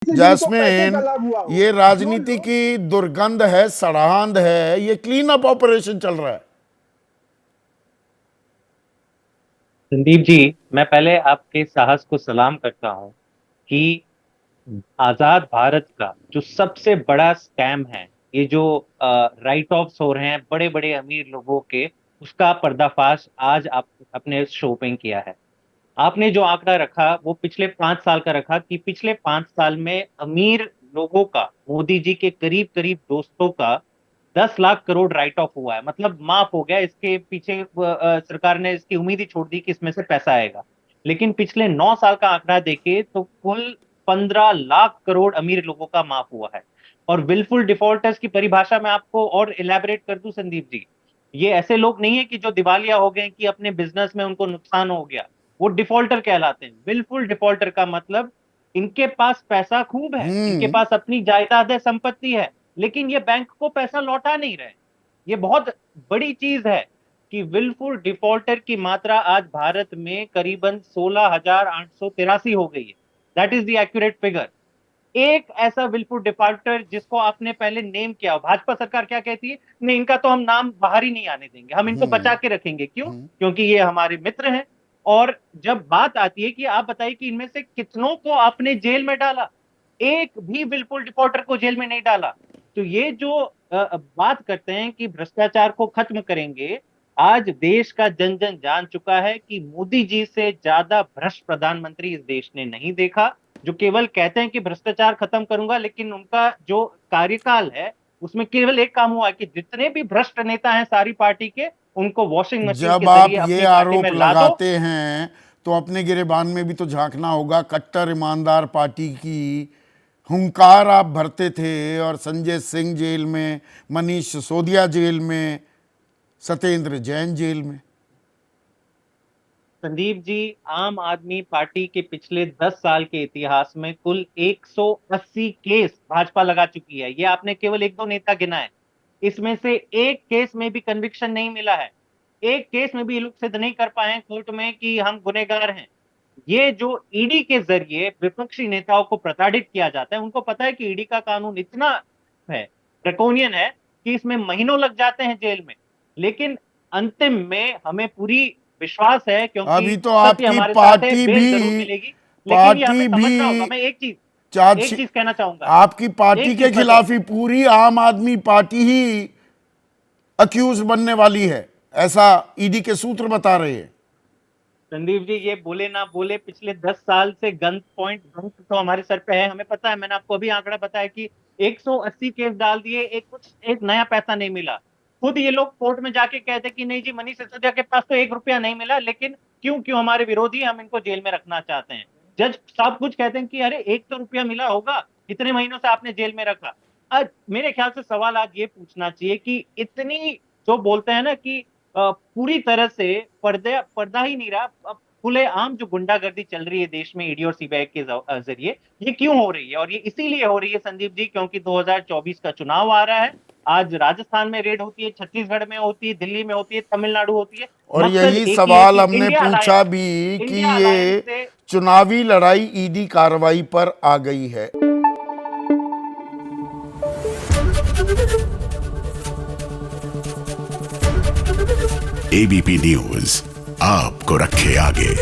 से जिनको पैसे का जैस्मिन, लाभ हुआ हो, ये जो राजनीति लोग की दुर्गंध है, सड़ांध है, ये क्लीन अप ऑपरेशन चल रहा है। संदीप जी, मैं पहले आपके साहस को सलाम करता हूं कि आजाद भारत का जो सबसे बड़ा स्कैम है, ये जो राइट ऑफ्स हो रहे हैं बड़े बड़े अमीर लोगों के, उसका पर्दाफाश आज आप अपने शो पे किया है। आपने जो आंकड़ा रखा वो पिछले 5 साल का रखा कि पिछले 5 साल में अमीर लोगों का, मोदी जी के करीब करीब दोस्तों का 10 लाख करोड़ राइट ऑफ हुआ है, मतलब माफ हो गया। इसके पीछे सरकार ने इसकी उम्मीद ही छोड़ दी कि इसमें से पैसा आएगा। लेकिन पिछले 9 साल का आंकड़ा देखे तो कुल 15 लाख करोड़ अमीर लोगों का माफ हुआ है। और विलफुल डिफॉल्टर्स की परिभाषा मैं आपको और इलेबोरेट कर दूं संदीप जी, ये ऐसे लोग नहीं है कि जो दिवालिया हो गए, कि अपने बिजनेस में उनको नुकसान हो गया, वो डिफॉल्टर कहलाते हैं। विलफुल डिफॉल्टर का मतलब इनके पास पैसा खूब है, इनके हम्म। पास अपनी जायदाद है, संपत्ति है, लेकिन ये बैंक को पैसा लौटा नहीं रहे। ये बहुत बड़ी चीज है कि विलफुल डिफॉल्टर की मात्रा आज भारत में करीबन 16,883 हो गई है। That is the accurate figure. एक ऐसा विलफुल डिफॉल्टर जिसको आपने पहले नेम किया, भाजपा सरकार क्या कहती है, नहीं इनका तो हम नाम बाहर ही नहीं आने देंगे, हम इनको बचा के रखेंगे। क्यों? हम्म। क्योंकि ये हमारे मित्र हैं। और जब बात आती है कि आप बताइए कि इनमें से कितनों को आपने जेल में डाला, एक भी विलफुल डिफॉल्टर को जेल में नहीं डाला। तो ये जो बात करते हैं कि भ्रष्टाचार को खत्म करेंगे, आज देश का जन जन जान चुका है कि मोदी जी से ज्यादा भ्रष्ट प्रधानमंत्री इस देश ने नहीं देखा, जो केवल कहते हैं कि भ्रष्टाचार खत्म करूंगा, लेकिन उनका जो कार्यकाल है उसमें केवल एक काम हुआ है कि जितने भी भ्रष्ट नेता हैं सारी पार्टी के, उनको वॉशिंग मशीन के जब आप जरिए ये अपनी पार्टी में आरोप ला दो। लगाते हैं तो अपने गिरेबान में भी तो झांकना होगा। कट्टर ईमानदार पार्टी की हुंकार आप भरते थे, और संजय सिंह जेल में, मनीष सिसोदिया जेल में, सत्येंद्र जैन जेल में। संदीप जी, आम आदमी पार्टी के पिछले 10 साल के इतिहास में कुल 180 केस भाजपा लगा चुकी है। ये आपने केवल एक दो नेता गिनाए, इसमें से एक केस में भी कन्विक्शन नहीं मिला है। एक केस में भी ये लोग सिद्ध नहीं कर पाए हैं कोर्ट में कि हम गुनहगार हैं। ये जो ईडी के जरिए विपक्षी नेताओं को प्रताड़ित किया जाता है, उनको पता है कि ईडी का कानून इतना है, ड्रैकोनियन है, कि इसमें महीनों लग जाते हैं जेल में, लेकिन अंतिम में हमें पूरी विश्वास है, क्योंकि अभी तो सत्य आपकी हमारे साथ है, पार्टी बेल जरूर भी मिलेगी। लेकिन ये हमें पार्टी समझना होगा। भी मैं एक चार्जशीट, चीज कहना चाहूंगा, आपकी पार्टी एक के चीज बस और। खिलाफ ही पूरी आम आदमी पार्टी ही अक्यूज बनने वाली है, ऐसा ईडी के सूत्र बता रहे हैं। संदीप जी, ये बोले ना बोले, पिछले 10 साल से गन पॉइंट गन तो हमारे सर पे है, हमें पता है। मैंने आपको अभी आंकड़ा बताया कि 180 केस डाल दिए, एक नया पैसा नहीं मिला। खुद ये लोग कोर्ट में जाके कहते कि नहीं जी, मनीष सिसोदिया के पास तो 1 रुपया नहीं मिला, लेकिन क्यों क्यों हमारे विरोधी, हम इनको जेल में रखना चाहते हैं। जज सब कुछ कहते हैं कि अरे 1 तो रुपया मिला होगा, कितने महीनों से आपने जेल में रखा। आज मेरे ख्याल से सवाल आज ये पूछना चाहिए कि इतनी, जो बोलते हैं ना कि पूरी तरह से पर्दा पर्दा ही नहीं रहा, अब खुलेआम जो गुंडागर्दी चल रही है देश में ईडी और सीबीआई के जरिए, ये क्यों हो रही है? और ये इसीलिए हो रही है संदीप जी, क्योंकि 2024 का चुनाव आ रहा है। आज राजस्थान में रेड होती है, छत्तीसगढ़ में होती है, दिल्ली में होती है, तमिलनाडु होती है। और मकसद यही एक ही है सवाल कि हमने इंडिया पूछा अलायंस, भी कि इंडिया अलायंस ये से। चुनावी लड़ाई ईडी कार्रवाई पर आ गई है। एबीपी न्यूज आपको रखे आगे।